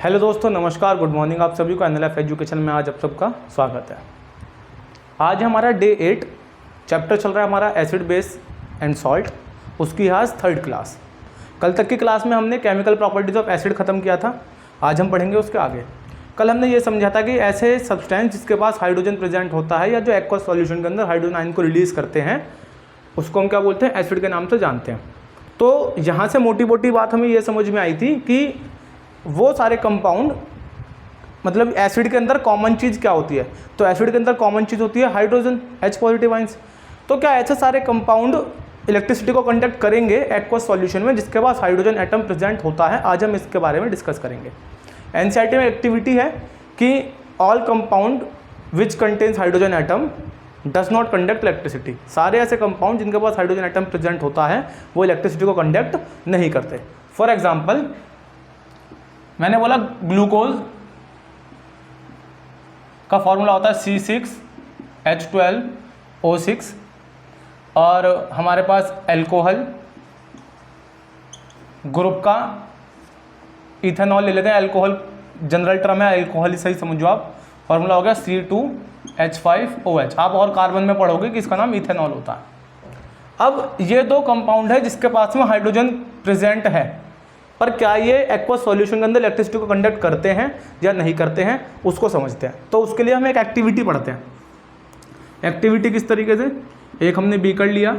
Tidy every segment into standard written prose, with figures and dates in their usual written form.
Hello दोस्तों, नमस्कार, good morning. आप सभी को एनएलएफ एजुकेशन में आज आप सबका स्वागत है। आज हमारा डे 8 चैप्टर चल रहा है हमारा एसिड बेस एंड सॉल्ट, उसकी आज 3rd क्लास। कल तक की क्लास में हमने केमिकल प्रॉपर्टीज ऑफ एसिड ख़त्म किया था, आज हम पढ़ेंगे उसके आगे। कल हमने ये समझा था कि ऐसे सब्सटेंस जिसके पास हाइड्रोजन प्रेजेंट होता है या जो एक्वस सॉल्यूशन के अंदर हाइड्रोजन आयन को रिलीज़ करते हैं, उसको हम क्या बोलते हैं, एसिड के नाम से जानते हैं। तो यहाँ से मोटी मोटी बात हमें ये समझ में आई थी कि वो सारे कंपाउंड, मतलब एसिड के अंदर कॉमन चीज़ क्या होती है, तो एसिड के अंदर कॉमन चीज़ होती है हाइड्रोजन, H पॉजिटिव आइंस। तो क्या ऐसे सारे कंपाउंड इलेक्ट्रिसिटी को कंडक्ट करेंगे एक्वस सॉल्यूशन में जिसके पास हाइड्रोजन एटम प्रेजेंट होता है? आज हम इसके बारे में डिस्कस करेंगे। एनसीईआरटी में एक्टिविटी है कि all compound which contains hydrogen atom does not conduct electricity. सारे ऐसे कंपाउंड जिनके पास हाइड्रोजन एटम प्रेजेंट होता है वो इलेक्ट्रिसिटी को कंडक्ट नहीं करते। फॉर एग्जाम्पल, मैंने बोला ग्लूकोज का फॉर्मूला होता है C6H12O6, और हमारे पास एल्कोहल ग्रुप का इथेनॉल ले लेते हैं। एल्कोहल जनरल टर्म है, एल्कोहल ही सही समझो आप। फॉर्मूला हो गया C2H5OH। आप और कार्बन में पढ़ोगे कि इसका नाम इथेनॉल होता है। अब ये दो कंपाउंड है जिसके पास में हाइड्रोजन प्रेजेंट है, पर क्या ये एक्वस सॉल्यूशन के अंदर इलेक्ट्रिसिटी को कंडक्ट करते हैं या नहीं करते हैं, उसको समझते हैं। तो उसके लिए हम एक एक्टिविटी पढ़ते हैं। एक्टिविटी किस तरीके से, एक हमने बीकर लिया,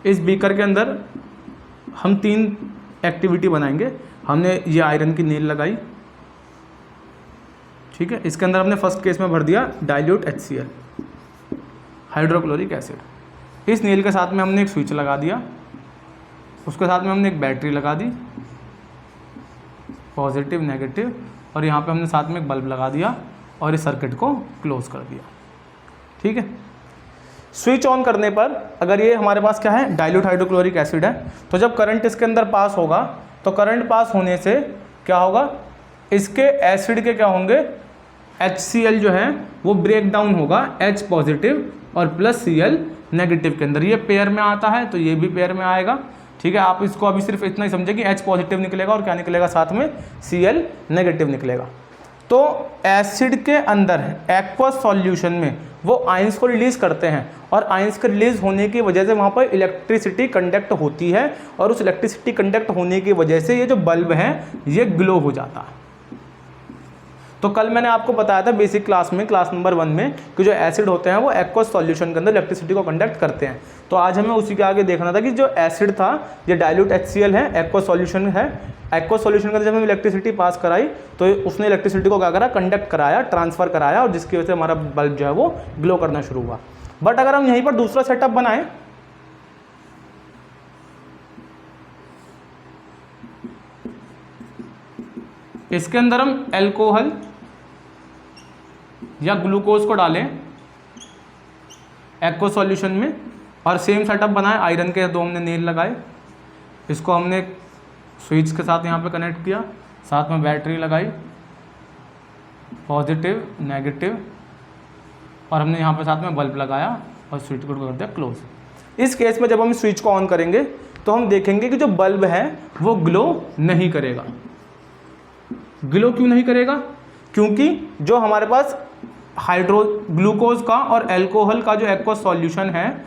इस बीकर के अंदर हम 3 एक्टिविटी बनाएंगे। हमने ये आयरन की नील लगाई, ठीक है। इसके अंदर हमने फर्स्ट केस में भर दिया डाइल्यूट HCl, हाइड्रोक्लोरिक एसिड। इस नील के साथ में हमने एक स्विच लगा दिया, उसके साथ में हमने एक बैटरी लगा दी, पॉजिटिव नेगेटिव, और यहाँ पे हमने साथ में एक बल्ब लगा दिया और इस सर्किट को क्लोज कर दिया, ठीक है। स्विच ऑन करने पर अगर ये हमारे पास क्या है, डाइल्यूट हाइड्रोक्लोरिक एसिड है, तो जब करंट इसके अंदर पास होगा तो करंट पास होने से क्या होगा, इसके एसिड के क्या होंगे, HCl जो है वो ब्रेक डाउन होगा H पॉजिटिव और प्लस Cl नेगेटिव के अंदर। ये पेयर में आता है तो ये भी पेयर में आएगा, ठीक है। आप इसको अभी सिर्फ इतना ही समझे कि H पॉजिटिव निकलेगा और क्या निकलेगा, साथ में Cl नेगेटिव निकलेगा। तो एसिड के अंदर एक्वस सॉल्यूशन में वो आयंस को रिलीज करते हैं, और आयंस के रिलीज होने की वजह से वहाँ पर इलेक्ट्रिसिटी कंडक्ट होती है, और उस इलेक्ट्रिसिटी कंडक्ट होने की वजह से ये जो बल्ब है ये ग्लो हो जाता है। तो कल मैंने आपको बताया था बेसिक क्लास में, क्लास नंबर 1 में, कि जो एसिड होते हैं वो एक्वस सॉल्यूशन के अंदर इलेक्ट्रिसिटी को कंडक्ट करते हैं। तो आज हमें उसी के आगे देखना था कि जो एसिड था ये डाइल्यूट HCl है, एक्वस सॉल्यूशन है। एक्वस सॉल्यूशन के अंदर जब हमने इलेक्ट्रिसिटी पास कराई तो उसने इलेक्ट्रिसिटी को क्या करा, कंडक्ट कराया, ट्रांसफर कराया, और जिसकी वजह से हमारा बल्ब जो है वो ग्लो करना शुरू हुआ। बट अगर हम यहीं पर दूसरा सेटअप बनाएं, इसके अंदर हम एल्कोहल या ग्लूकोज को डालें एक्वस सॉल्यूशन में, और सेम सेटअप बनाए, आयरन के 2 हमने नील लगाए, इसको हमने स्विच के साथ यहाँ पे कनेक्ट किया, साथ में बैटरी लगाई, पॉजिटिव नेगेटिव, और हमने यहाँ पे साथ में बल्ब लगाया और स्विच को कर दिया क्लोज। इस केस में जब हम स्विच को ऑन करेंगे तो हम देखेंगे कि जो बल्ब है वो ग्लो नहीं करेगा। ग्लो क्यों नहीं करेगा? क्योंकि जो हमारे पास ग्लूकोज का और एल्कोहल का जो एक्वस सॉल्यूशन है,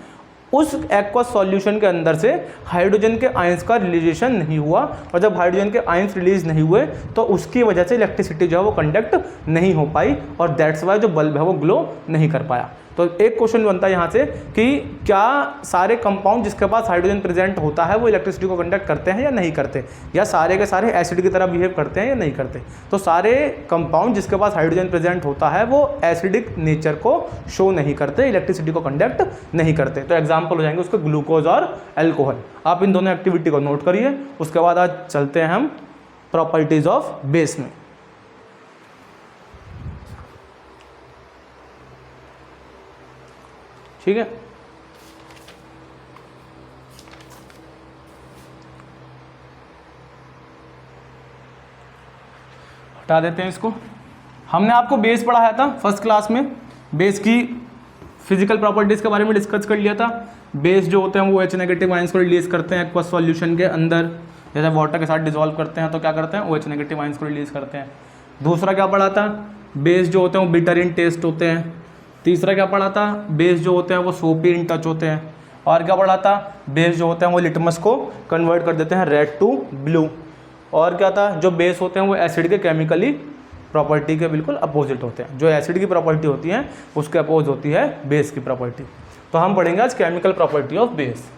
उस एक्वस सॉल्यूशन के अंदर से हाइड्रोजन के आयंस का रिलीजेशन नहीं हुआ, और जब हाइड्रोजन के आयंस रिलीज नहीं हुए तो उसकी वजह से इलेक्ट्रिसिटी जो है वो कंडक्ट नहीं हो पाई, और दैट्स वाई जो बल्ब है वो ग्लो नहीं कर पाया। तो एक क्वेश्चन बनता है यहाँ से कि क्या सारे कंपाउंड जिसके पास हाइड्रोजन प्रेजेंट होता है वो इलेक्ट्रिसिटी को कंडक्ट करते हैं या नहीं करते, या सारे के सारे एसिड की तरह बिहेव करते हैं या नहीं करते। तो सारे कंपाउंड जिसके पास हाइड्रोजन प्रेजेंट होता है वो एसिडिक नेचर को शो नहीं करते, इलेक्ट्रिसिटी को कंडक्ट नहीं करते। तो एग्जाम्पल हो जाएंगे उसके ग्लूकोज और एल्कोहल। आप इन दोनों एक्टिविटी को नोट करिए, उसके बाद आज चलते हैं हम प्रॉपर्टीज ऑफ बेस में। ठीक है, हटा देते हैं इसको। हमने आपको बेस पढ़ाया था फर्स्ट क्लास में, बेस की फिजिकल प्रॉपर्टीज के बारे में डिस्कस कर लिया था। बेस जो होते हैं वो H नेगेटिव आयंस को रिलीज करते हैं एक्वस सॉल्यूशन के अंदर, जैसे वाटर के साथ डिजोल्व करते हैं तो क्या करते हैं, OH नेगेटिव आयंस को रिलीज करते हैं। दूसरा क्या पढ़ा था, बेस जो होते हैं वो बिटर इन टेस्ट होते हैं। तीसरा क्या पढ़ा था, बेस जो होते हैं वो सोपी इन टच होते हैं। और क्या पढ़ा था, बेस जो होते हैं वो लिटमस को कन्वर्ट कर देते हैं रेड टू ब्लू। और क्या था, जो बेस होते हैं वो एसिड के केमिकली प्रॉपर्टी के बिल्कुल अपोजिट होते हैं। जो एसिड की प्रॉपर्टी होती है उसके अपोज होती है बेस की प्रॉपर्टी। तो हम पढ़ेंगे आज chemical property of base.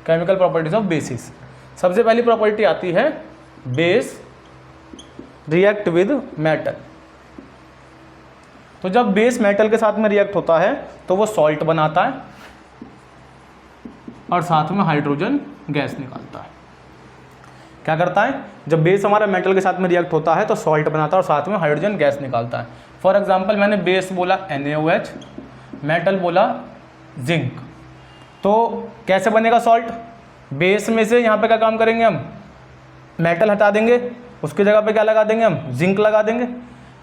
Chemical properties of basis. सबसे पहली प्रॉपर्टी आती है बेस रिएक्ट विद मेटल। तो जब बेस मेटल के साथ में रिएक्ट होता है तो वो सॉल्ट बनाता है और साथ में हाइड्रोजन गैस निकालता है। क्या करता है, जब बेस हमारा मेटल के साथ में रिएक्ट होता है तो सॉल्ट बनाता है और साथ में हाइड्रोजन गैस निकालता है। फॉर एग्जांपल मैंने बेस बोला NaOH, मेटल बोला जिंक। तो कैसे बनेगा सॉल्ट, बेस में से यहाँ पे क्या काम करेंगे हम, मेटल हटा देंगे, उसकी जगह पे क्या लगा देंगे हम, जिंक लगा देंगे।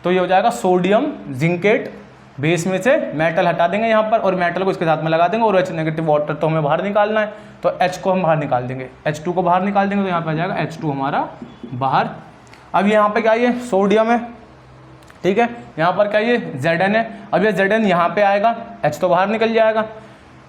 तो ये हो जाएगा सोडियम जिंकेट। बेस में से मेटल हटा देंगे यहाँ पर और मेटल को इसके साथ में लगा देंगे और OH नेगेटिव वाटर तो हमें बाहर निकालना है तो H को हम बाहर निकाल देंगे, H2 को बाहर निकाल देंगे तो यहाँ पे आ जाएगा H2 हमारा बाहर। अब यहाँ पे क्या ये सोडियम है, ठीक है, यहाँ पर क्या ये Zn है। अब ये Zn यहाँ पे आएगा, H तो बाहर निकल जाएगा,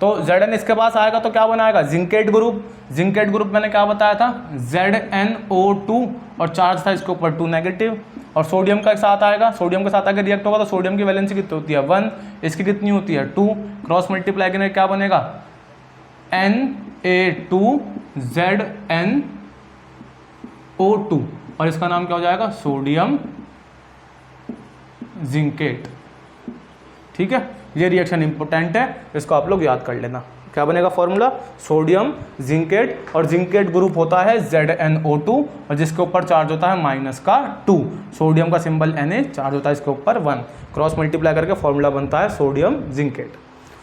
तो Zn इसके पास आएगा तो क्या बनाएगा, जिंकेट ग्रुप। जिंकेट ग्रुप मैंने क्या बताया था, ZnO2 और चार्ज था इसके ऊपर 2 नेगेटिव। और सोडियम का साथ आएगा, सोडियम के साथ आकर रिएक्ट होगा तो सोडियम की वैलेंसी कितनी होती है 1, इसकी कितनी होती है 2, क्रॉस मल्टीप्लाई करने क्या बनेगा Na2ZnO2 और इसका नाम क्या हो जाएगा सोडियम जिंकेट। ठीक है, ये रिएक्शन इंपॉर्टेंट है, इसको आप लोग याद कर लेना। क्या बनेगा फॉर्मूला, सोडियम जिंकेट और जिंकेट ग्रुप होता है ZnO2 और जिसके ऊपर चार्ज होता है -2। सोडियम का सिंबल Na, चार्ज होता है इसके ऊपर 1, क्रॉस मल्टीप्लाई करके फॉर्मूला बनता है सोडियम जिंकेट।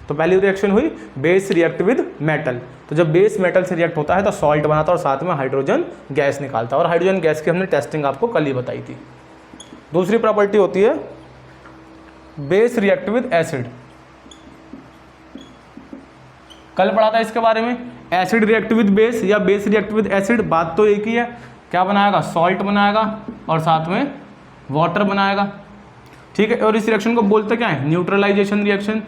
तो पहली रिएक्शन हुई बेस रिएक्ट विद मेटल। तो जब बेस मेटल से रिएक्ट होता है तो सॉल्ट बनाता है और साथ में हाइड्रोजन गैस निकालता है और हाइड्रोजन गैस की हमने टेस्टिंग आपको कल ही बताई थी। दूसरी प्रॉपर्टी होती है बेस रिएक्ट विद एसिड। कल पढ़ा था इसके बारे में, एसिड रिएक्ट विद बेस या बेस रिएक्ट विद एसिड, बात तो एक ही है। क्या बनाएगा, सॉल्ट बनाएगा और साथ में वाटर बनाएगा। ठीक है, और इस रिएक्शन को बोलते क्या है, न्यूट्रलाइजेशन रिएक्शन।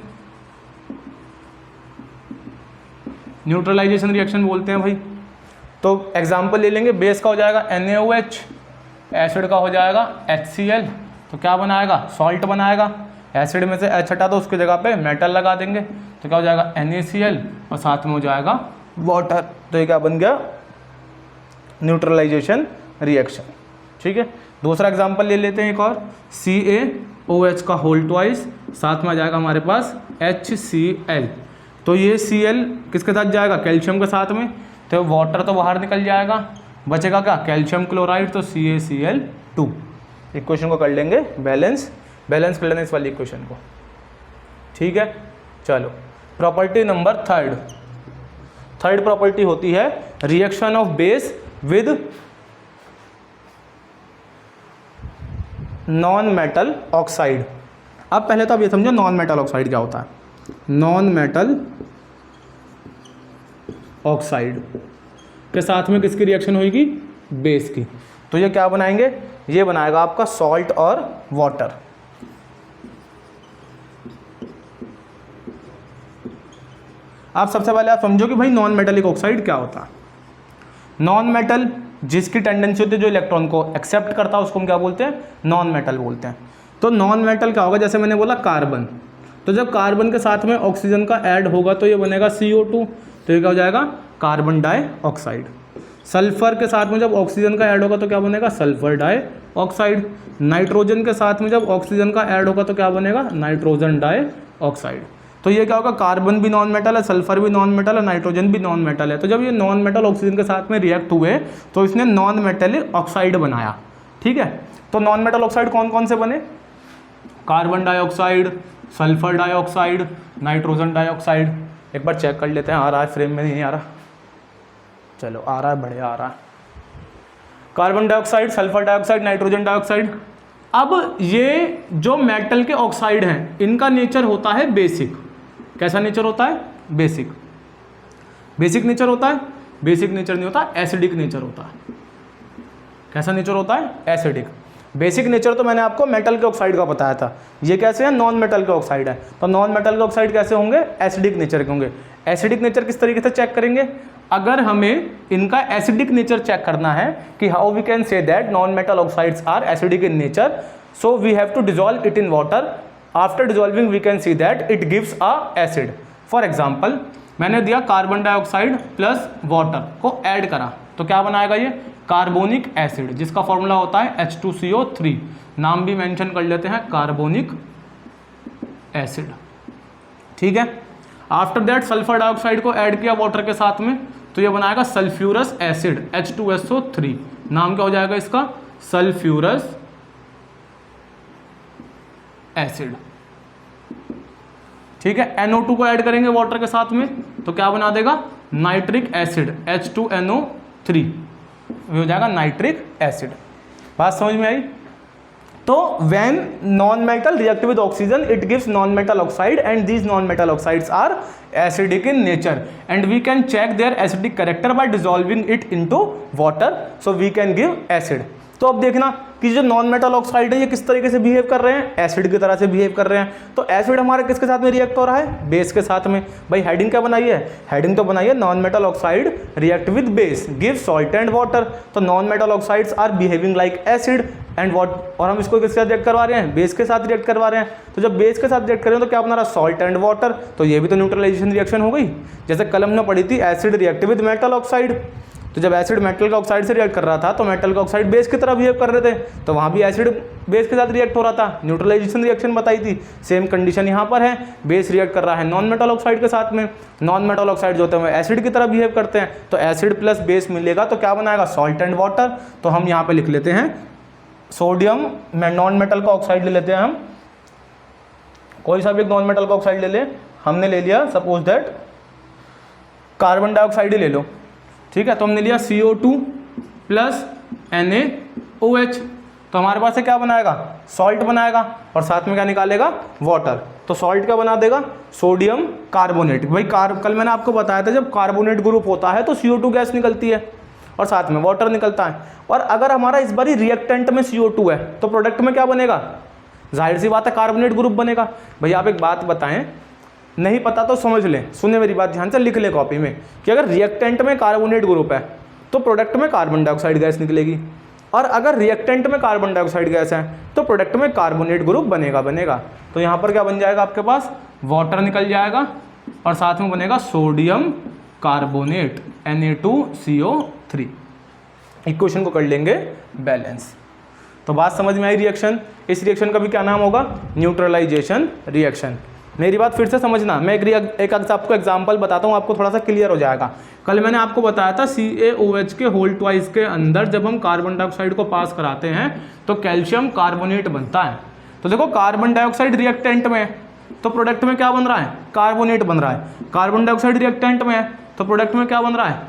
न्यूट्रलाइजेशन रिएक्शन बोलते हैं भाई। तो एग्जांपल ले लेंगे, बेस का हो जाएगा NaOH, एसिड का हो जाएगा HCl। तो क्या बनाएगा, सॉल्ट बनाएगा। एसिड में से H हटा दो, उसकी जगह पे मेटल लगा देंगे तो क्या हो जाएगा NaCl और साथ में हो जाएगा वाटर। तो ये क्या बन गया, न्यूट्रलाइजेशन रिएक्शन। ठीक है, दूसरा एग्जांपल ले लेते हैं एक और, CaOH का होल ट्वाइस, साथ में आ जाएगा हमारे पास HCl। तो ये Cl किसके साथ जाएगा, कैल्शियम के साथ में, तो वाटर तो बाहर निकल जाएगा, बचेगा क्या, कैल्शियम क्लोराइड, तो CaCl2। इक्वेशन को कर लेंगे बैलेंस कर लेना इस वाली इक्वेशन को। ठीक है, चलो प्रॉपर्टी नंबर थर्ड प्रॉपर्टी होती है reaction of base with non metal oxide. अब पहले तो आप ये समझो नॉन मेटल ऑक्साइड क्या होता है। नॉन मेटल ऑक्साइड के साथ में किसकी रिएक्शन होगी, बेस की। तो ये क्या बनाएंगे, ये बनाएगा आपका सॉल्ट और वाटर। आप सबसे पहले आप समझो कि भाई नॉन मेटेलिक ऑक्साइड क्या होता है। नॉन मेटल जिसकी टेंडेंसी होती है जो इलेक्ट्रॉन को एक्सेप्ट करता है उसको हम क्या बोलते हैं, नॉन मेटल बोलते हैं। तो नॉन मेटल क्या होगा, जैसे मैंने बोला कार्बन, तो जब कार्बन के साथ में ऑक्सीजन का ऐड होगा तो ये बनेगा CO2, तो ये क्या हो जाएगा कार्बन डाइऑक्साइड। सल्फर के साथ में जब ऑक्सीजन का ऐड होगा तो क्या बनेगा, सल्फर डाइऑक्साइड। नाइट्रोजन के साथ में जब ऑक्सीजन का ऐड होगा तो क्या बनेगा, नाइट्रोजन डाइऑक्साइड। तो ये क्या होगा, कार्बन भी नॉन मेटल है, सल्फर भी नॉन मेटल है, नाइट्रोजन भी नॉन मेटल है। तो जब ये नॉन मेटल ऑक्सीजन के साथ में रिएक्ट हुए तो इसने नॉन मेटेलिक ऑक्साइड बनाया। ठीक है, तो नॉन मेटल ऑक्साइड कौन कौन से बने, carbon dioxide, sulphur dioxide, nitrogen dioxide. एक बार चेक कर लेते हैं, आ रहा है फ्रेम में, नहीं आ रहा, चलो आ रहा है, बढ़िया आ रहा है। Carbon dioxide, sulphur dioxide, nitrogen dioxide, अब ये जो मेटल के ऑक्साइड हैं इनका नेचर होता है बेसिक। कैसा नेचर होता है? बेसिक। बेसिक नेचर होता है? बेसिक नेचर नहीं होता, एसिडिक नेचर होता है। कैसा नेचर होता है? एसिडिक। बेसिक नेचर तो मैंने आपको मेटल के ऑक्साइड का बताया था। ये कैसे है? नॉन मेटल के ऑक्साइड है। तो नॉन मेटल के ऑक्साइड कैसे होंगे? एसिडिक नेचर के होंगे। एसिडिक नेचर किस तरीके से चेक करेंगे? अगर हमें इनका एसिडिक नेचर चेक करना है कि how we can say that non metal oxides are acidic in nature, so we have to dissolve it in water. After dissolving we can see that it gives a acid. For example, मैंने दिया carbon dioxide plus water को add करा तो क्या बनाएगा? ये carbonic acid, जिसका formula होता है H2CO3। नाम भी मेंशन कर लेते हैं, कार्बोनिक एसिड। ठीक है। आफ्टर दैट सल्फर डाइऑक्साइड को ऐड किया वाटर के साथ में तो ये बनाएगा सल्फ्यूरस एसिड H2SO3। नाम क्या हो जाएगा इसका? Sulphurous acid. ठीक है। NO2 को ऐड करेंगे वाटर के साथ में तो क्या बना देगा? Nitric acid H2NO3। हो जाएगा नाइट्रिक एसिड। बात समझ में आई? तो when non metal react with oxygen it gives non metal oxide and these non metal oxides are acidic in nature and we can check their acidic character by dissolving it into water, so we can give acid. तो अब देखना कि जो non metal oxide है ये किस तरीके से बिहेव कर रहे हैं? एसिड की तरह से बिहेव कर रहे हैं। तो एसिड हमारे किसके साथ में रिएक्ट हो रहा है? बेस के साथ में। भाई हेडिंग क्या बनाई है? हेडिंग तो बनाई है non metal oxide react with base give salt and water. तो non metal oxides are behaving like acid and और हम इसको किसके साथ रिएक्ट करवा रहे हैं? बेस के साथ रिएक्ट करवा रहे हैं। तो जब बेस के साथ रिएक्ट करें तो क्या बना रहा? Salt and water. तो ये भी तो न्यूट्रलाइजेशन रिएक्शन हो गई। जैसे कलम में पड़ी थी acid react with metal oxide, तो जब एसिड मेटल का ऑक्साइड से रिएक्ट कर रहा था तो मेटल का ऑक्साइड बेस की तरह बिहेव कर रहे थे, तो वहाँ भी एसिड बेस के साथ रिएक्ट हो रहा था। न्यूट्रलाइजेशन रिएक्शन बताई थी। सेम कंडीशन यहाँ पर है, बेस रिएक्ट कर रहा है नॉन मेटल ऑक्साइड के साथ में। नॉन मेटल ऑक्साइड जो होते हैं एसिड की तरह बिहेव करते हैं, तो एसिड प्लस बेस मिलेगा तो क्या बनाएगा? Salt and water. तो हम यहाँ पे लिख लेते हैं सोडियम नॉन मेटल का ऑक्साइड ले लेते हैं हम, कोई सा भी नॉन मेटल का ऑक्साइड ले लें। हमने ले लिया सपोज दैट कार्बन डाइऑक्साइड ही ले लो, ठीक है। तो हमने लिया CO2 प्लस NaOH। तो हमारे पास से क्या बनाएगा? सॉल्ट बनाएगा और साथ में क्या निकालेगा? वाटर। तो सॉल्ट का बना देगा सोडियम कार्बोनेट। भाई कल मैंने आपको बताया था जब कार्बोनेट ग्रुप होता है तो CO2 गैस निकलती है और साथ में वाटर निकलता है। और अगर हमारा इस बारी रिएक्टेंट में CO2 है तो प्रोडक्ट में क्या बनेगा? जाहिर सी बात है कार्बोनेट ग्रुप बनेगा। भैया आप एक बात बताएं, नहीं पता तो समझ लें, सुने मेरी बात ध्यान से, लिख ले कॉपी में कि अगर रिएक्टेंट में कार्बोनेट ग्रुप है तो प्रोडक्ट में कार्बन डाइऑक्साइड गैस निकलेगी, और अगर रिएक्टेंट में कार्बन डाइऑक्साइड गैस है तो प्रोडक्ट में कार्बोनेट ग्रुप बनेगा। तो यहाँ पर क्या बन जाएगा आपके पास? वाटर निकल जाएगा और साथ में बनेगा सोडियम कार्बोनेट Na2CO3। इक्वेशन को कर लेंगे बैलेंस। तो बात समझ में आई रिएक्शन? इस रिएक्शन का भी क्या नाम होगा? Neutralization reaction. मेरी बात फिर से समझना, मैं एक आपको एग्जांपल बताता हूँ, आपको थोड़ा सा क्लियर हो जाएगा। कल मैंने आपको बताया था CaOH के होल ट्वाइस के अंदर जब हम कार्बन डाइऑक्साइड को पास कराते हैं तो कैल्शियम कार्बोनेट बनता है। तो देखो कार्बन डाइऑक्साइड रिएक्टेंट में है तो प्रोडक्ट में क्या बन रहा है? कार्बोनेट बन रहा है। कार्बन डाइऑक्साइड रिएक्टेंट में है तो प्रोडक्ट में क्या बन रहा है?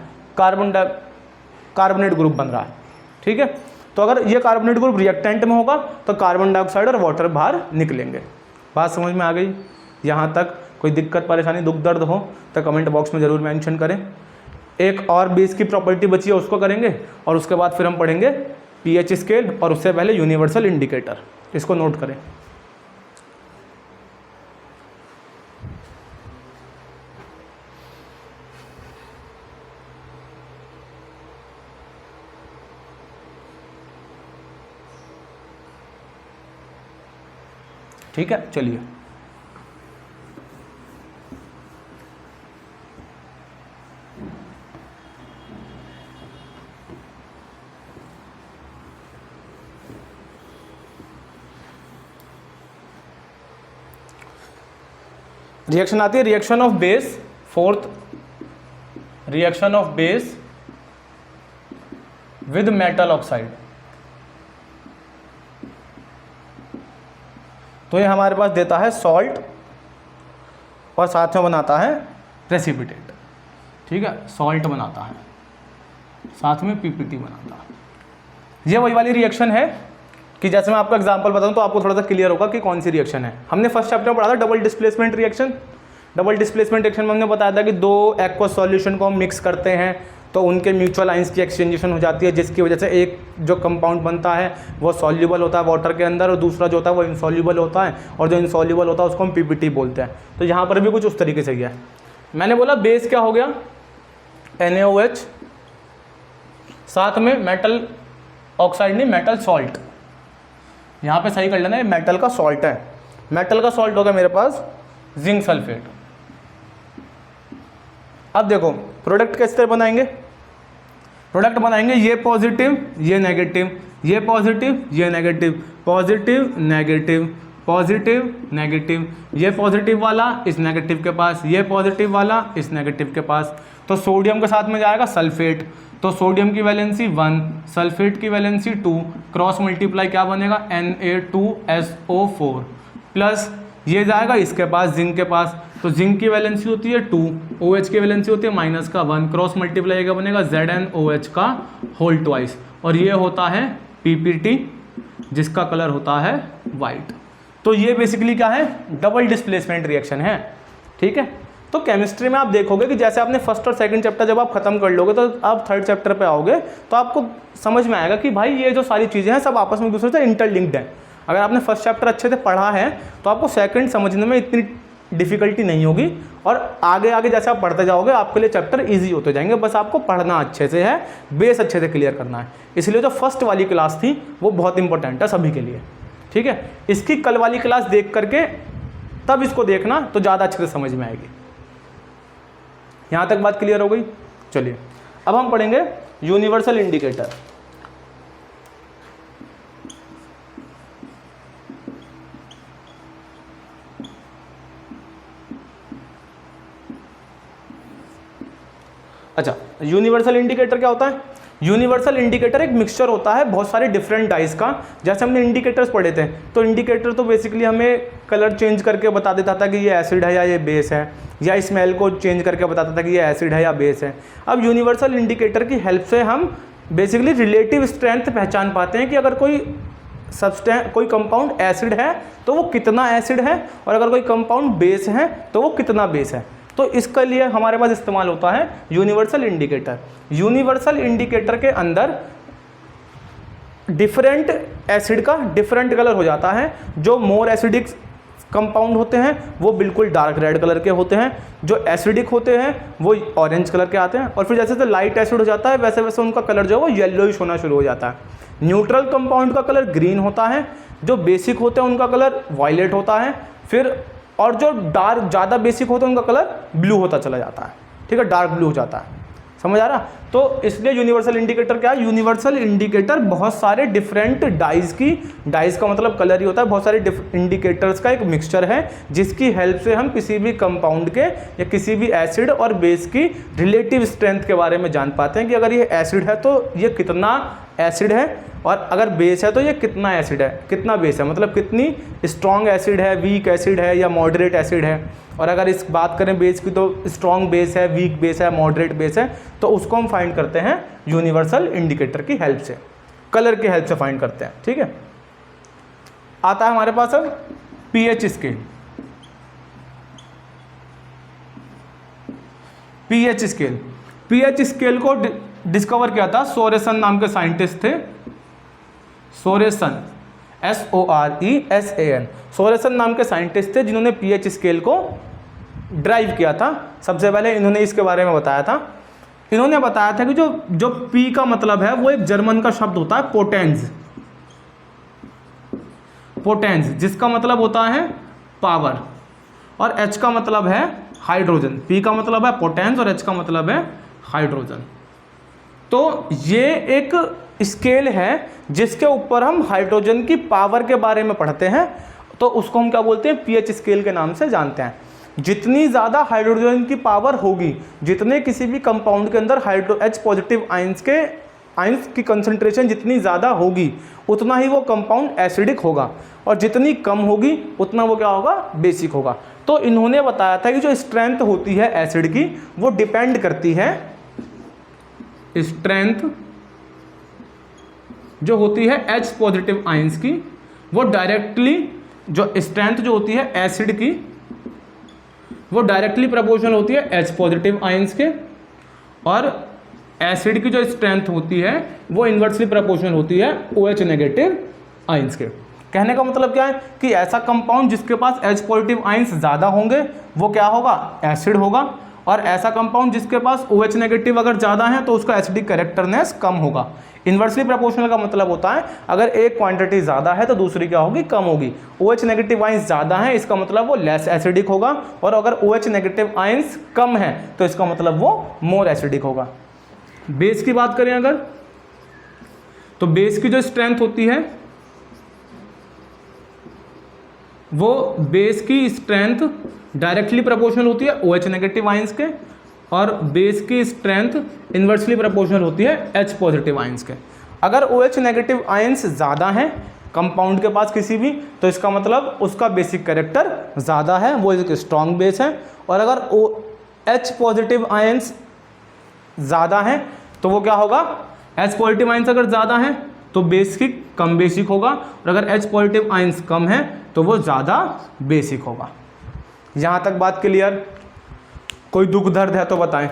कार्बोनेट ग्रुप बन रहा है। ठीक है। तो अगर ये कार्बोनेट ग्रुप रिएक्टेंट में होगा तो कार्बन डाइऑक्साइड और वाटर बाहर निकलेंगे। बात समझ में आ गई? यहाँ तक कोई दिक्कत परेशानी दुख दर्द हो तो कमेंट बॉक्स में ज़रूर मेंशन करें। एक और बेस की प्रॉपर्टी बची है उसको करेंगे और उसके बाद फिर हम पढ़ेंगे pH स्केल और उससे पहले यूनिवर्सल इंडिकेटर। इसको नोट करें। ठीक है, चलिए। रिएक्शन आती है reaction of base, fourth reaction of base with metal oxide. तो ये हमारे पास देता है सॉल्ट और साथ में बनाता है प्रेसिपिटेट। ठीक है, सॉल्ट बनाता है साथ में PPT बनाता है। ये वही वाली रिएक्शन है कि जैसे मैं आपको एग्जांपल बताऊं तो आपको थोड़ा सा क्लियर होगा कि कौन सी रिएक्शन है। हमने फर्स्ट चैप्टर में पढ़ा था double displacement reaction. Double displacement reaction में हमने बताया था कि दो एक्वस सॉल्यूशन को हम मिक्स करते हैं तो उनके म्यूचुअल आइंस की एक्सचेंजेशन हो जाती है, जिसकी वजह से एक जो कंपाउंड बनता है वो सॉल्यूबल होता है वाटर के अंदर और दूसरा जो होता है वो इनसॉल्यूबल होता है, और जो इनसॉल्यूबल होता है उसको हम पीपीटी बोलते हैं। तो यहाँ पर भी कुछ उस तरीके से ही है। मैंने बोला बेस क्या हो गया, NaOH, साथ में मेटल ऑक्साइड नहीं मेटल सॉल्ट, यहाँ पे सही कर लेना, ये मेटल का सॉल्ट है। मेटल का सॉल्ट होगा मेरे पास जिंक सल्फेट। अब देखो प्रोडक्ट किस तरह बनाएंगे, प्रोडक्ट बनाएंगे ये पॉजिटिव ये नेगेटिव, ये पॉजिटिव ये negative, positive negative, positive negative, ये पॉजिटिव वाला इस नेगेटिव के पास, ये पॉजिटिव वाला इस नेगेटिव के पास। तो सोडियम के साथ में जाएगा सल्फेट, तो सोडियम की वैलेंसी 1, सल्फेट की वैलेंसी 2, क्रॉस मल्टीप्लाई क्या बनेगा Na2SO4, प्लस ये जाएगा इसके पास जिंक के पास, तो जिंक की वैलेंसी होती है 2, OH की वैलेंसी होती है -1, क्रॉस मल्टीप्लाई क्या बनेगा ZnOH का होल ट्वाइस, और ये होता है PPT जिसका कलर होता है वाइट। तो ये बेसिकली क्या है, डबल डिस्प्लेसमेंट रिएक्शन है। ठीक है, तो केमिस्ट्री में आप देखोगे कि जैसे आपने फर्स्ट और सेकंड चैप्टर जब आप खत्म कर लोगे तो आप थर्ड चैप्टर पे आओगे तो आपको समझ में आएगा कि भाई ये जो सारी चीज़ें हैं सब आपस में एक दूसरे से इंटरलिंक्ड है। अगर आपने फर्स्ट चैप्टर अच्छे से पढ़ा है तो आपको सेकंड समझने में इतनी डिफिकल्टी नहीं होगी, और आगे आगे जैसे आप पढ़ते जाओगे आपके लिए चैप्टर ईजी होते जाएंगे। बस आपको पढ़ना अच्छे से है, बेस अच्छे से क्लियर करना है। इसलिए जो फर्स्ट वाली क्लास थी वो बहुत इंपॉर्टेंट है सभी के लिए। ठीक है, इसकी कल वाली क्लास देख करके तब इसको देखना तो ज़्यादा अच्छे से समझ में आएगी। यहाँ तक बात क्लियर हो गई। चलिए अब हम पढ़ेंगे यूनिवर्सल इंडिकेटर। अच्छा, यूनिवर्सल इंडिकेटर क्या होता है? यूनिवर्सल इंडिकेटर एक मिक्सचर होता है बहुत सारे डिफरेंट डाइस का। जैसे हमने इंडिकेटर्स पढ़े थे तो इंडिकेटर तो बेसिकली हमें कलर चेंज करके बता देता था कि ये एसिड है या ये बेस है, या स्मेल को चेंज करके बताता था कि ये एसिड है या बेस है। अब यूनिवर्सल इंडिकेटर की हेल्प से हम बेसिकली रिलेटिव स्ट्रेंथ पहचान पाते हैं कि अगर कोई कोई कंपाउंड एसिड है तो वो कितना एसिड है, और अगर कोई कंपाउंड बेस है तो वो कितना बेस है। तो इसके लिए हमारे पास इस्तेमाल होता है यूनिवर्सल इंडिकेटर। यूनिवर्सल इंडिकेटर के अंदर डिफरेंट एसिड का डिफरेंट कलर हो जाता है। जो मोर एसिडिक कंपाउंड होते हैं वो बिल्कुल डार्क रेड कलर के होते हैं, जो एसिडिक होते हैं वो ऑरेंज कलर के आते हैं, और फिर जैसे जैसे लाइट एसिड हो जाता है वैसे वैसे उनका कलर जो है वो येलोइश होना शुरू हो जाता है। न्यूट्रल कंपाउंड का कलर ग्रीन होता है, जो बेसिक होते हैं उनका कलर वायलेट होता है, फिर और जो डार्क ज़्यादा बेसिक होता है उनका कलर ब्लू होता चला जाता है। ठीक है, डार्क ब्लू हो जाता है। समझ आ रहा? तो इसलिए यूनिवर्सल इंडिकेटर क्या है? यूनिवर्सल इंडिकेटर बहुत सारे डिफरेंट डाइज का मतलब कलर ही होता है, बहुत सारे इंडिकेटर्स का एक मिक्सचर है जिसकी हेल्प से हम किसी भी कंपाउंड के या किसी भी एसिड और बेस की रिलेटिव स्ट्रेंथ के बारे में जान पाते हैं कि अगर ये एसिड है तो ये कितना एसिड है, और अगर बेस है तो ये कितना एसिड है, कितना बेस है, मतलब कितनी स्ट्रॉन्ग एसिड है, वीक एसिड है या मॉडरेट एसिड है। और अगर इस बात करें बेस की तो स्ट्रॉन्ग बेस है, वीक बेस है, मॉडरेट बेस है, तो उसको हम फाइंड करते हैं यूनिवर्सल इंडिकेटर की हेल्प से, कलर की हेल्प से फाइंड करते हैं। ठीक है, आता है हमारे पास अब pH scale. PH scale, pH scale को डिस्कवर किया था सोरेसन नाम के साइंटिस्ट थे। सोरेसन, SORESAN, सोरेसन नाम के साइंटिस्ट थे जिन्होंने पीएच स्केल को ड्राइव किया था। सबसे पहले इन्होंने इसके बारे में बताया था। इन्होंने बताया था कि जो पी का मतलब है वो एक जर्मन का शब्द होता है पोटेंस, पोटेंस जिसका मतलब होता है पावर, और एच का मतलब है हाइड्रोजन। पी का मतलब है पोटेंस और एच का मतलब है हाइड्रोजन। तो ये एक स्केल है जिसके ऊपर हम हाइड्रोजन की पावर के बारे में पढ़ते हैं, तो उसको हम क्या बोलते हैं? पीएच स्केल के नाम से जानते हैं। जितनी ज़्यादा हाइड्रोजन की पावर होगी, जितने किसी भी कंपाउंड के अंदर H पॉजिटिव आयंस की कंसंट्रेशन जितनी ज़्यादा होगी उतना ही वो कंपाउंड एसिडिक होगा, और जितनी कम होगी उतना वो क्या होगा? बेसिक होगा। तो इन्होंने बताया था कि जो स्ट्रेंथ होती है एसिड की वो डिपेंड करती है, स्ट्रेंथ जो होती है H पॉजिटिव आयंस की, वो डायरेक्टली जो स्ट्रेंथ जो होती है एसिड की, वो डायरेक्टली प्रोपोर्शनल होती है H पॉजिटिव आयंस के, और एसिड की जो स्ट्रेंथ होती है वो इन्वर्सली प्रोपोर्शनल होती है OH नेगेटिव आयंस के। कहने का मतलब क्या है कि ऐसा कंपाउंड जिसके पास H पॉजिटिव आयंस ज़्यादा होंगे वो क्या होगा, एसिड होगा, और ऐसा कंपाउंड जिसके पास OH नेगेटिव अगर ज़्यादा है तो उसका एसिडिक कैरेक्टरनेस कम होगा। इन्वर्सली प्रोपोर्शनल का मतलब होता है अगर एक क्वांटिटी ज़्यादा है तो दूसरी क्या होगी, कम होगी। OH नेगेटिव आयंस ज़्यादा है इसका मतलब वो लेस एसिडिक होगा, और अगर OH नेगेटिव आयंस कम है तो इसका मतलब वो मोर एसिडिक होगा। बेस की बात करें अगर, तो बेस की जो स्ट्रेंथ होती है वो बेस की स्ट्रेंथ डायरेक्टली प्रोपोर्शनल होती है OH नेगेटिव आयंस के, और बेस की स्ट्रेंथ इन्वर्सली प्रोपोर्शनल होती है H पॉजिटिव आयंस के। अगर OH नेगेटिव आयंस ज़्यादा है कंपाउंड के पास किसी भी, तो इसका मतलब उसका बेसिक कैरेक्टर ज़्यादा है, वो एक स्ट्रॉन्ग बेस है। और अगर H पॉजिटिव आयंस ज़्यादा है तो वो क्या होगा, H पॉजिटिव आयंस अगर ज़्यादा है तो बेसिक कम बेसिक होगा, और अगर H पॉजिटिव आयंस कम है तो वो ज़्यादा बेसिक होगा। यहाँ तक बात क्लियर? कोई दुख दर्द है तो बताएं।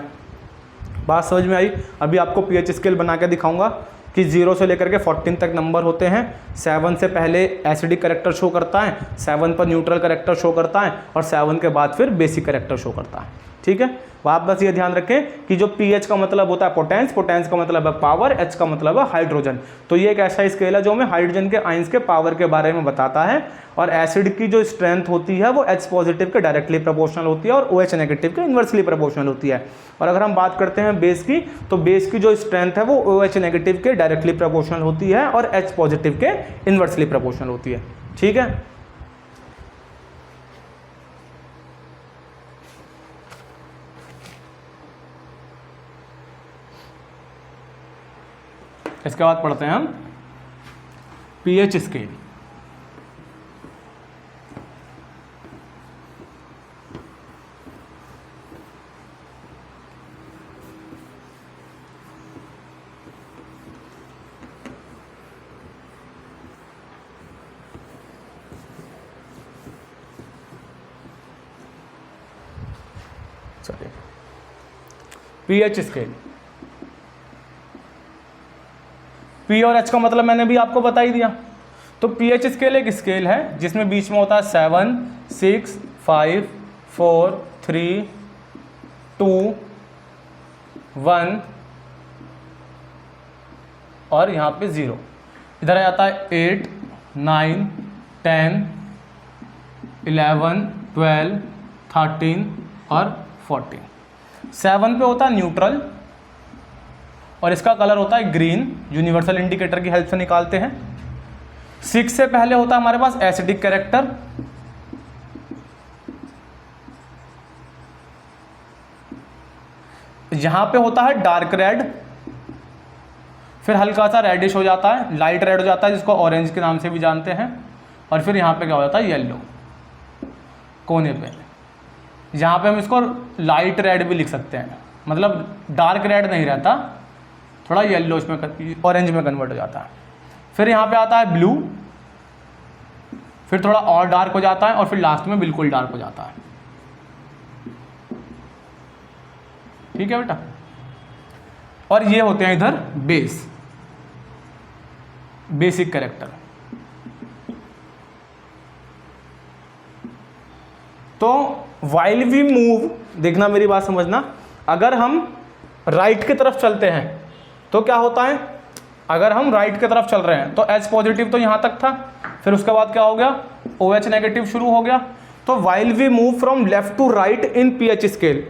बात समझ में आई? अभी आपको pH स्केल बना के दिखाऊंगा कि 0 से लेकर के 14 तक नंबर होते हैं। 7 से पहले एसिडिक कैरेक्टर शो करता है, 7 पर न्यूट्रल कैरेक्टर शो करता है, और 7 के बाद फिर बेसिक कैरेक्टर शो करता है। ठीक है, आप बस ये ध्यान रखें कि जो pH का मतलब होता है पोटेंस, पोटेंस का मतलब है पावर, H का मतलब है हाइड्रोजन। तो ये एक ऐसा स्केल है जो हमें हाइड्रोजन के आयंस के पावर के बारे में बताता है, और एसिड की जो स्ट्रेंथ होती है वो H पॉजिटिव के डायरेक्टली प्रोपोर्शनल होती है और OH नेगेटिव के इन्वर्सली प्रोपोर्शनल होती है। और अगर हम बात करते हैं बेस की, तो बेस की जो स्ट्रेंथ है वो OH नेगेटिव के डायरेक्टली प्रोपोर्शनल होती है और H पॉजिटिव के इन्वर्सली प्रोपोर्शनल होती है। ठीक है, इसके बाद पढ़ते हैं हम pH स्केल। चलिए, pH स्केल। P और H का मतलब मैंने भी आपको बता ही दिया। तो pH स्केल एक स्केल है जिसमें बीच में होता है 7, 6, 5, 4, 3, 2, 1 और यहाँ पे 0। इधर आ जाता है 8, 9, 10, 11, 12, 13 और 14। 7 पे होता है न्यूट्रल और इसका कलर होता है ग्रीन, यूनिवर्सल इंडिकेटर की हेल्प से निकालते हैं। 6 से पहले होता है हमारे पास एसिडिक कैरेक्टर, यहां पे होता है डार्क रेड, फिर हल्का सा रेडिश हो जाता है, लाइट रेड हो जाता है जिसको ऑरेंज के नाम से भी जानते हैं, और फिर यहाँ पे क्या हो जाता है येलो कोने पे। यहाँ पे हम इसको लाइट रेड भी लिख सकते हैं, मतलब डार्क रेड नहीं रहता, थोड़ा येलो इसमें ऑरेंज में कन्वर्ट हो जाता है। फिर यहाँ पे आता है ब्लू, फिर थोड़ा और डार्क हो जाता है, और फिर लास्ट में बिल्कुल डार्क हो जाता है। ठीक है बेटा, और ये होते हैं इधर बेस, बेसिक कैरेक्टर। तो वाइल वी मूव, देखना मेरी बात समझना, अगर हम राइट की तरफ चलते हैं तो क्या होता है, अगर हम राइट की तरफ चल रहे हैं तो H पॉजिटिव तो यहाँ तक था, फिर उसके बाद क्या हो गया, OH नेगेटिव शुरू हो गया। तो while we move from left to right in pH scale,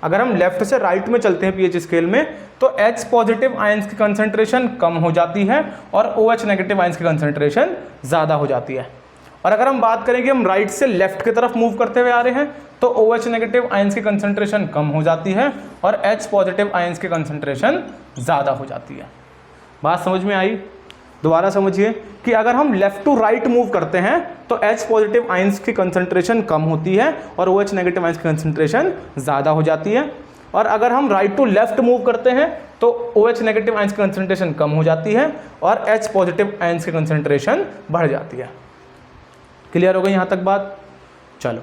अगर हम लेफ्ट से राइट में चलते हैं pH स्केल में तो H पॉजिटिव आयंस की कंसंट्रेशन कम हो जाती है और OH नेगेटिव आयंस की कंसंट्रेशन ज़्यादा हो जाती है। और अगर हम बात करें कि हम राइट से लेफ्ट की तरफ मूव करते हुए आ रहे हैं तो OH नेगेटिव आयंस की कंसंट्रेशन कम हो जाती है और H पॉजिटिव आयंस की कंसंट्रेशन ज़्यादा हो जाती है। बात समझ में आई? दोबारा समझिए कि अगर हम लेफ्ट टू राइट मूव करते हैं तो H पॉजिटिव आयंस की कंसंट्रेशन कम होती है और OH नेगेटिव आयंस की कंसंट्रेशन ज़्यादा हो जाती है। और अगर हम राइट टू लेफ्ट मूव करते हैं तो OH नेगेटिव आयंस की कंसंट्रेशन कम हो जाती है और H पॉजिटिव आयंस की कंसंट्रेशन बढ़ जाती है। क्लियर हो गई यहाँ तक बात? चलो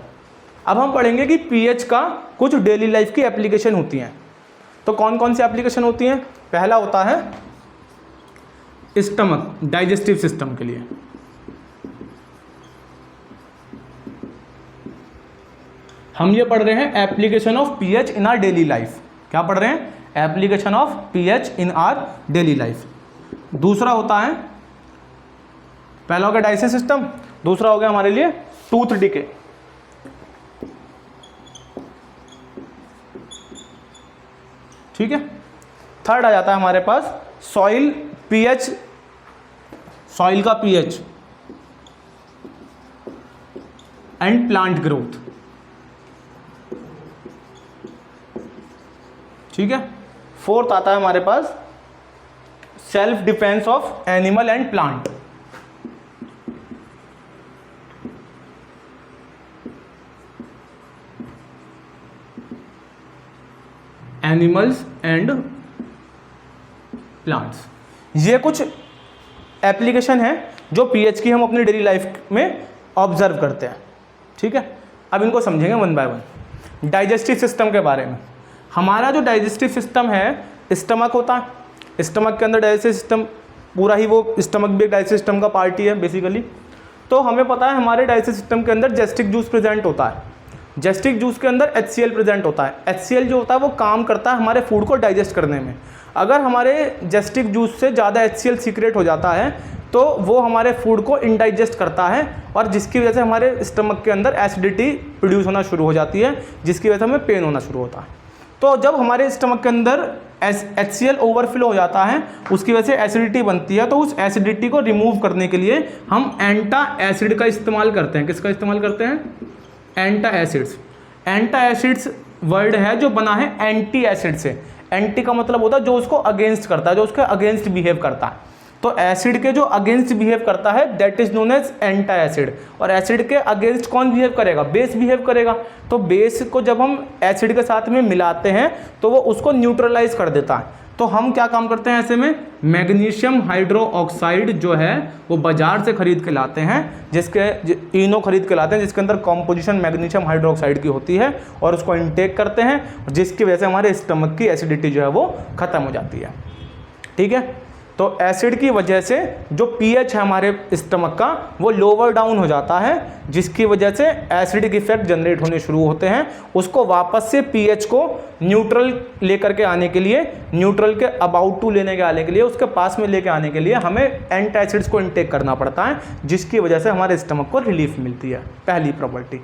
अब हम पढ़ेंगे कि पीएच का कुछ डेली लाइफ की एप्लीकेशन होती हैं। तो कौन कौन सी एप्लीकेशन होती हैं? पहला होता है स्टमक, डाइजेस्टिव सिस्टम के लिए। हम ये पढ़ रहे हैं application of pH in our daily life. क्या पढ़ रहे हैं? Application of pH in our daily life. दूसरा होता है, पहला हो गया डाइजेस्टिव सिस्टम, दूसरा हो गया हमारे लिए टूथ डिके। ठीक है। थर्ड आ जाता है हमारे पास सॉइल पीएच, सॉइल का पीएच एंड प्लांट ग्रोथ। ठीक है। फोर्थ आता है हमारे पास self defence of animal and plant. Animals and plants, ये कुछ एप्लीकेशन है जो पीएच की हम अपनी डेली लाइफ में ऑब्जर्व करते हैं। ठीक है। अब इनको समझेंगे one by one. Digestive system के बारे में, हमारा जो डाइजेस्टिव सिस्टम है, स्टमक होता है, स्टमक के अंदर डाइजेस्टिव सिस्टम पूरा ही, वो स्टमक भी एक डाइजेस्टिव सिस्टम का पार्ट ही है बेसिकली। तो हमें पता है हमारे डाइजेस्टिव सिस्टम के अंदर गैस्ट्रिक जूस प्रेजेंट होता है। गैस्ट्रिक जूस के अंदर HCl प्रेजेंट होता है। HCl जो होता है वो काम करता है हमारे फूड को डाइजेस्ट करने में। अगर हमारे गैस्ट्रिक जूस से ज़्यादा HCl सीक्रेट हो जाता है तो वो हमारे फूड को इनडाइजेस्ट करता है और जिसकी वजह से हमारे स्टमक के अंदर एसिडिटी प्रोड्यूस होना शुरू हो जाती है, जिसकी वजह से हमें पेन होना शुरू होता है। तो जब हमारे स्टमक के अंदर HCl ओवरफ्लो हो जाता है, उसकी वजह से एसिडिटी बनती है, तो उस एसिडिटी को रिमूव करने के लिए हम एंटा एसिड का इस्तेमाल करते हैं। किसका इस्तेमाल करते हैं? एंटा एसिड्स। एंटा एसिड्स वर्ड है जो बना है एंटी एसिड से। एंटी का मतलब होता है जो उसको अगेंस्ट करता है, जो उसके अगेंस्ट बिहेव करता है। तो एसिड के जो अगेंस्ट बिहेव करता है that is known as antacid. और एसिड के अगेंस्ट कौन बिहेव करेगा? बेस बिहेव करेगा। तो बेस को जब हम एसिड के साथ में मिलाते हैं तो वो उसको न्यूट्रलाइज कर देता है। तो हम क्या काम करते हैं ऐसे में? मैग्नीशियम हाइड्रोक्साइड जो है वो बाजार से खरीद के लाते हैं, जिसके इनो खरीद के लाते हैं जिसके अंदर कॉम्पोजिशन मैग्नीशियम हाइड्रोक्साइड की होती है, और उसको इनटेक करते हैं, जिसकी वजह से हमारे स्टमक की एसिडिटी जो है वो खत्म हो जाती है। ठीक है। तो एसिड की वजह से जो पीएच है हमारे स्टमक का वो लोअर डाउन हो जाता है, जिसकी वजह से एसिडिक इफेक्ट जनरेट होने शुरू होते हैं। उसको वापस से पीएच को न्यूट्रल लेकर के आने के लिए, न्यूट्रल के अबाउट टू लेने के आने के लिए, उसके पास में लेके आने के लिए हमें एंटासिड्स को इनटेक करना पड़ता है, जिसकी वजह से हमारे स्टमक को रिलीफ मिलती है। पहली प्रॉपर्टी।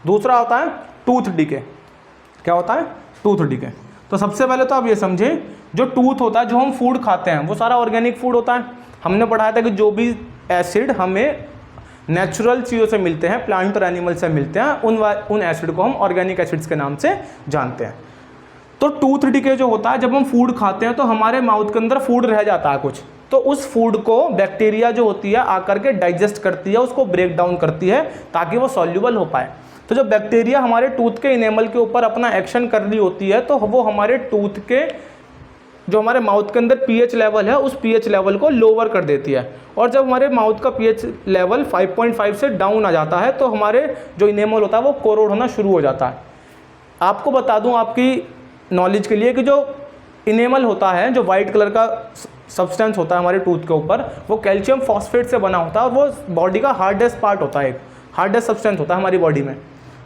दूसरा होता है टूथ डिके। क्या होता है? Tooth decay. तो सबसे पहले तो आप ये समझें, जो टूथ होता है, जो हम फूड खाते हैं वो सारा ऑर्गेनिक फूड होता है। हमने पढ़ाया था कि जो भी एसिड हमें नेचुरल चीज़ों से मिलते हैं, प्लांट और एनिमल से मिलते हैं, उन एसिड को हम ऑर्गेनिक एसिड्स के नाम से जानते हैं। तो टूथ डिके जो होता है, जब हम फूड खाते हैं तो हमारे माउथ के अंदर फूड रह जाता है कुछ, तो उस फूड को बैक्टीरिया जो होती है आकर के डाइजेस्ट करती है, उसको ब्रेक डाउन करती है ताकि वो सॉल्यूबल हो पाए। तो जब बैक्टीरिया हमारे टूथ के इनेमल के ऊपर अपना एक्शन कर रही होती है तो वो हमारे टूथ के, जो हमारे माउथ के अंदर पीएच लेवल है, उस पीएच लेवल को लोअर कर देती है। और जब हमारे माउथ का पीएच लेवल 5.5 से डाउन आ जाता है तो हमारे जो इनेमल होता है वो कोरोड होना शुरू हो जाता है। आपको बता दूं आपकी नॉलेज के लिए कि जो इनेमल होता है, जो वाइट कलर का सब्सटेंस होता है हमारे टूथ के ऊपर, वो कैल्शियम फॉस्फेट से बना होता है और वो बॉडी का हार्डेस्ट पार्ट होता है, एक हार्डेस्ट सब्सटेंस होता है हमारी बॉडी में।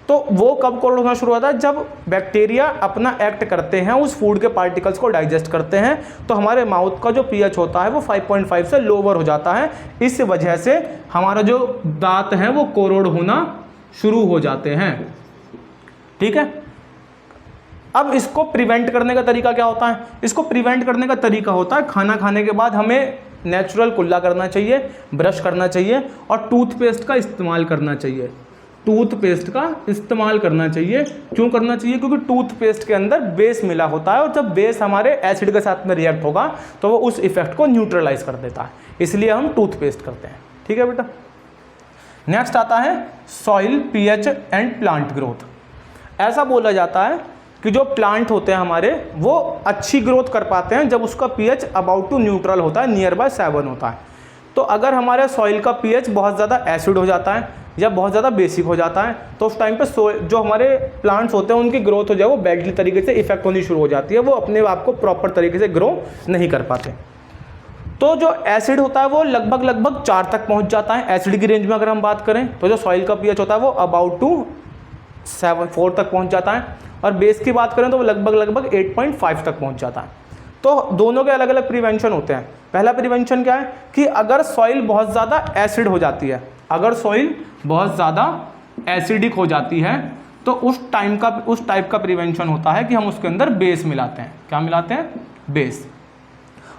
तो वो कब कोरोड होना शुरू होता है? जब बैक्टीरिया अपना एक्ट करते हैं, उस फूड के पार्टिकल्स को डाइजेस्ट करते हैं, तो हमारे माउथ का जो पीएच होता है वो 5.5 से लोअर हो जाता है। इस वजह से हमारा जो दांत है वो कोरोड होना शुरू हो जाते हैं। ठीक है। अब इसको प्रिवेंट करने का तरीका क्या होता है? इसको प्रिवेंट करने का तरीका होता है, खाना खाने के बाद हमें नेचुरल कुल्ला करना चाहिए, ब्रश करना चाहिए और टूथपेस्ट का इस्तेमाल करना चाहिए। टूथपेस्ट का इस्तेमाल करना चाहिए। क्यों करना चाहिए? क्योंकि टूथपेस्ट के अंदर बेस मिला होता है और जब बेस हमारे एसिड के साथ में रिएक्ट होगा तो वो उस इफेक्ट को न्यूट्रलाइज कर देता है, इसलिए हम टूथपेस्ट करते हैं। ठीक है बेटा। नेक्स्ट आता है soil pH and plant growth. ऐसा बोला जाता है कि जो प्लांट होते हैं हमारे वो अच्छी ग्रोथ कर पाते हैं जब उसका पीएच अबाउट टू न्यूट्रल होता है, नियर बाय 7 होता है। तो अगर हमारे सॉइल का पीएच बहुत ज़्यादा एसिड हो जाता है या बहुत ज़्यादा बेसिक हो जाता है तो उस टाइम पे जो हमारे प्लांट्स होते हैं उनकी ग्रोथ हो जाए वो बैडली तरीके से इफेक्ट होनी शुरू हो जाती है, वो अपने आप को प्रॉपर तरीके से ग्रो नहीं कर पाते। तो जो एसिड होता है वो लगभग 4 तक पहुंच जाता है। एसिड की रेंज में अगर हम बात करें तो जो सॉइल का पीएच होता है वो अबाउट टू 4 तक पहुंच जाता है, और बेस की बात करें तो वो लगभग 8.5 तक पहुंच जाता है। तो दोनों के अलग अलग प्रिवेंशन होते हैं। पहला प्रिवेंशन क्या है कि अगर सॉइल बहुत ज़्यादा एसिड हो जाती है, अगर सॉइल बहुत ज़्यादा एसिडिक हो जाती है तो उस टाइप का प्रिवेंशन होता है कि हम उसके अंदर बेस मिलाते हैं। क्या मिलाते हैं? बेस।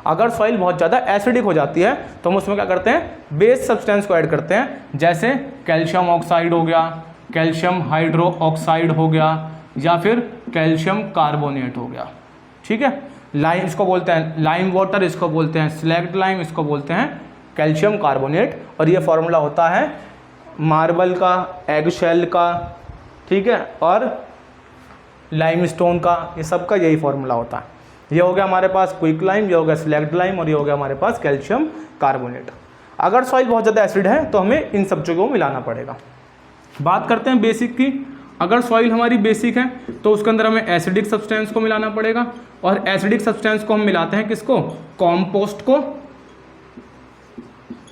अगर सॉइल बहुत ज़्यादा एसिडिक हो जाती है तो हम उसमें क्या करते हैं? बेस सब्सटेंस को ऐड करते हैं, जैसे कैल्शियम ऑक्साइड हो गया, कैल्शियम हाइड्रो ऑक्साइड हो गया, या फिर कैल्शियम कार्बोनेट हो गया। ठीक है, लाइम इसको बोलते हैं लाइम वाटर, इसको बोलते हैं स्लैग्ड लाइम, इसको बोलते हैं कैल्शियम कार्बोनेट। और ये फॉर्मूला होता है मार्बल का, एग शेल का, ठीक है, और लाइमस्टोन का, ये सब का यही फॉर्मूला होता है। ये हो गया हमारे पास क्विक लाइम, ये हो गया स्लैग्ड लाइम, और ये हो गया हमारे पास कैल्शियम कार्बोनेट। अगर सॉइल बहुत ज़्यादा एसिड है तो हमें इन सब चीज़ों को मिलाना पड़ेगा। बात करते हैं बेसिक की। अगर सॉइल हमारी बेसिक है तो उसके अंदर हमें एसिडिक सब्सटेंस को मिलाना पड़ेगा, और एसिडिक सब्सटेंस को हम मिलाते हैं किसको? कॉम्पोस्ट को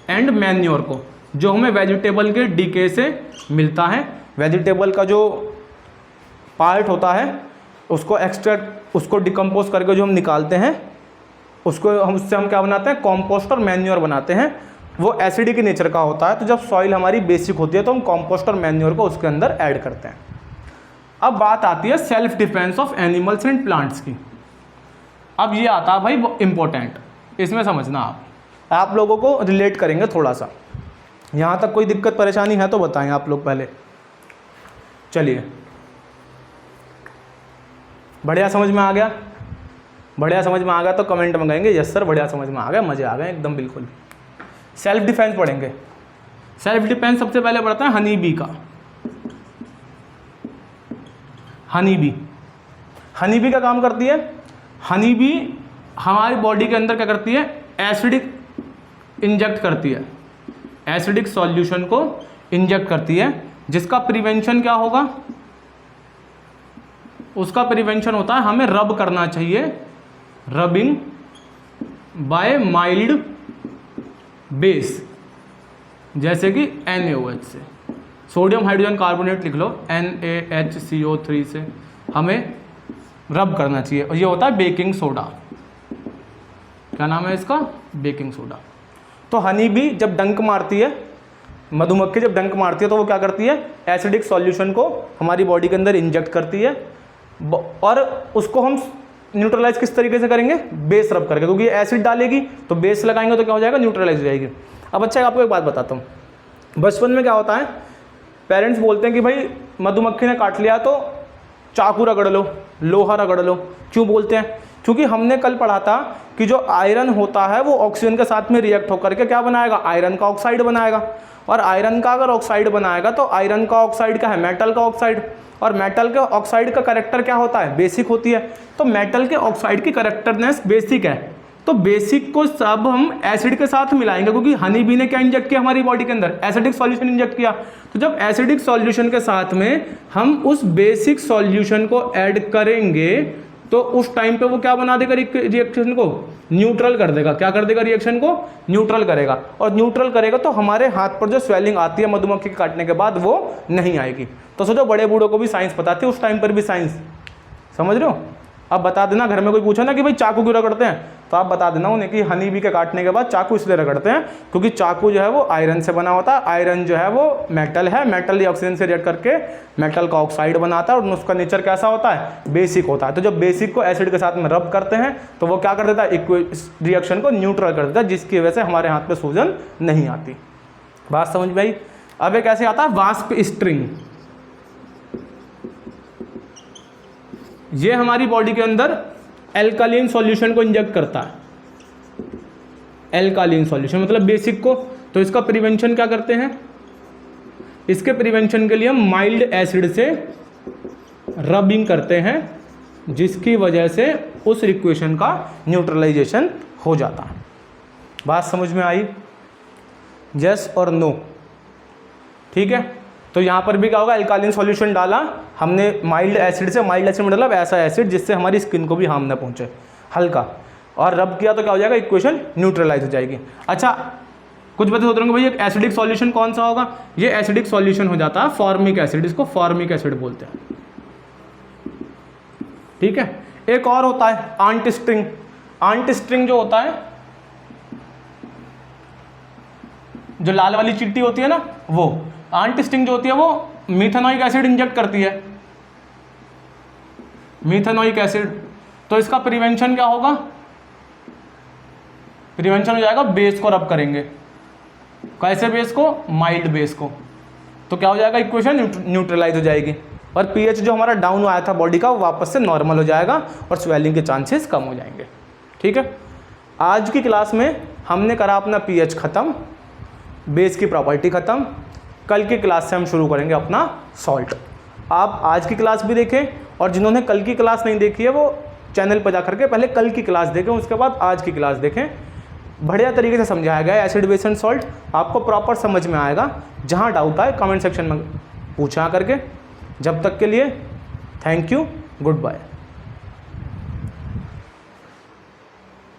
एंड मैन्योर को, जो हमें वेजिटेबल के डीके से मिलता है। वेजिटेबल का जो पार्ट होता है उसको एक्सट्रैक्ट, उसको डिकम्पोज करके जो हम निकालते हैं उसको उससे हम क्या बनाते हैं? कॉम्पोस्ट और मैन्योर बनाते हैं। वो एसिडिक नेचर का होता है। तो जब सॉइल हमारी बेसिक होती है तो हम कॉम्पोस्ट और मैन्योर को उसके अंदर ऐड करते हैं। अब बात आती है self defence of animals and plants की। अब ये आता है भाई इंपॉर्टेंट, इसमें समझना आप लोगों को रिलेट करेंगे थोड़ा सा। यहाँ तक कोई दिक्कत परेशानी है तो बताएं आप लोग पहले। चलिए, बढ़िया समझ में आ गया? बढ़िया समझ में आ गया तो कमेंट में कहेंगे यस सर बढ़िया समझ में आ गया, मज़े आ गए एकदम बिल्कुल। सेल्फ डिफेंस पढ़ेंगे। सेल्फ डिफेंस सबसे पहले पढ़ता है हनी बी का। हनी बी, हनी बी का काम करती है, हनी बी हमारी बॉडी के अंदर क्या करती है? एसिडिक इंजेक्ट करती है, एसिडिक सॉल्यूशन को इंजेक्ट करती है, जिसका प्रिवेंशन क्या होगा? उसका प्रिवेंशन होता है हमें रब करना चाहिए, रबिंग बाय माइल्ड बेस, जैसे कि NaOH से। सोडियम हाइड्रोजन कार्बोनेट लिख लो, NaHCO3 से हमें रब करना चाहिए। और ये होता है बेकिंग सोडा। क्या नाम है इसका? Baking soda. तो हनी बी जब डंक मारती है, मधुमक्खी जब डंक मारती है तो वो क्या करती है? एसिडिक सॉल्यूशन को हमारी बॉडी के अंदर इंजेक्ट करती है, और उसको हम न्यूट्रलाइज किस तरीके से करेंगे? बेस रब करके, क्योंकि एसिड डालेगी तो बेस लगाएंगे तो क्या हो जाएगा? न्यूट्रलाइज हो जाएगी। अब अच्छा आपको एक बात बताता हूँ, बचपन में क्या होता है, पेरेंट्स बोलते हैं कि भाई मधुमक्खी ने काट लिया तो चाकू रगड़ लो, लोहा रगड़ लो। क्यों बोलते हैं? क्योंकि हमने कल पढ़ा था कि जो आयरन होता है वो ऑक्सीजन के साथ में रिएक्ट होकर के क्या बनाएगा? आयरन का ऑक्साइड बनाएगा। और आयरन का अगर ऑक्साइड बनाएगा तो आयरन का ऑक्साइड क्या है? मेटल का ऑक्साइड। और मेटल के ऑक्साइड का कैरेक्टर क्या होता है? बेसिक होती है। तो मेटल के ऑक्साइड की कैरेक्टरनेस बेसिक है, तो बेसिक को सब हम एसिड के साथ मिलाएंगे, क्योंकि हनी बी ने क्या इंजेक्ट किया हमारी बॉडी के अंदर? एसिडिक सॉल्यूशन इंजेक्ट किया। तो जब एसिडिक सॉल्यूशन के साथ में हम उस बेसिक सॉल्यूशन को ऐड करेंगे तो उस टाइम पे वो क्या बना देगा? रिएक्शन को न्यूट्रल कर देगा। क्या कर देगा? रिएक्शन को न्यूट्रल करेगा। और न्यूट्रल करेगा तो हमारे हाथ पर जो स्वेलिंग आती है मधुमक्खी के काटने के बाद वो नहीं आएगी। तो सोचो बड़े बूढ़ों को भी साइंस पता थी, उस टाइम पर भी साइंस, समझ रहे हो? अब बता देना, घर में कोई पूछो ना कि भाई चाकू क्यों रगड़ते हैं, तो आप बता देना उन्हें कि हनी बी के काटने के बाद चाकू इसलिए रगड़ते हैं क्योंकि चाकू जो है वो आयरन से बना होता है। आयरन जो है वो मेटल है, मेटल ऑक्सीजन से रिएक्ट करके मेटल का ऑक्साइड बनाता है, और उसका नेचर कैसा होता है? बेसिक होता है। तो जब बेसिक को एसिड के साथ में रब करते हैं तो वो क्या कर देता है? रिएक्शन को न्यूट्रल कर देता है, जिसकी वजह से हमारे हाथ पे सूजन नहीं आती। बात समझ में आई? अब एक ऐसे आता है वास्प स्ट्रिंग। ये हमारी बॉडी के अंदर एल्कालीन सॉल्यूशन को इंजेक्ट करता है। एल्कालीन सॉल्यूशन मतलब बेसिक को। तो इसका प्रिवेंशन क्या करते हैं? इसके प्रिवेंशन के लिए हम माइल्ड एसिड से रबिंग करते हैं, जिसकी वजह से उस इक्वेशन का न्यूट्रलाइजेशन हो जाता है। बात समझ में आई? यस और नो? ठीक है, तो यहाँ पर भी क्या होगा, एल्कालिन सॉल्यूशन डाला हमने माइल्ड एसिड से, माइल्ड एसिड मतलब ऐसा एसिड जिससे हमारी स्किन को भी हार्म ना पहुँचे, हल्का, और रब किया तो क्या हो जाएगा, इक्वेशन न्यूट्रलाइज हो जाएगी। अच्छा, कुछ बच्चे सोच रहे होंगे भाई एक एसिडिक सॉल्यूशन कौन सा होगा, ये एसिडिक सॉल्यूशन हो जाता है फॉर्मिक एसिड, इसको फॉर्मिक एसिड बोलते हैं। ठीक है, एक और होता है आंटिस्ट्रिंग। आंटिस्ट्रिंग जो होता है, जो लाल वाली चिट्टी होती है ना, वो आंटिस्ट्रिंग जो होती है वो मीथेनोइक एसिड इंजेक्ट करती है, मीथेनोइक एसिड। तो इसका प्रिवेंशन क्या होगा, प्रिवेंशन हो जाएगा बेस को रब करेंगे। कैसे बेस को, माइल्ड बेस को, तो क्या हो जाएगा, इक्वेशन न्यूट्रलाइज हो जाएगी और पीएच जो हमारा डाउन आया था बॉडी का वो वापस से नॉर्मल हो जाएगा और स्वेलिंग के चांसेस कम हो जाएंगे। ठीक है, आज की क्लास में हमने करा अपना पीएच खत्म, बेस की प्रॉपर्टी खत्म। कल की क्लास से हम शुरू करेंगे अपना सॉल्ट। आप आज की क्लास भी देखें और जिन्होंने कल की क्लास नहीं देखी है वो चैनल पर जा करके पहले कल की क्लास देखें, उसके बाद आज की क्लास देखें। बढ़िया तरीके से समझाया गया है एसिड बेस एंड सॉल्ट, आपको प्रॉपर समझ में आएगा। जहाँ डाउट आए कमेंट सेक्शन में पूछा करके। जब तक के लिए थैंक यू, गुड बाय।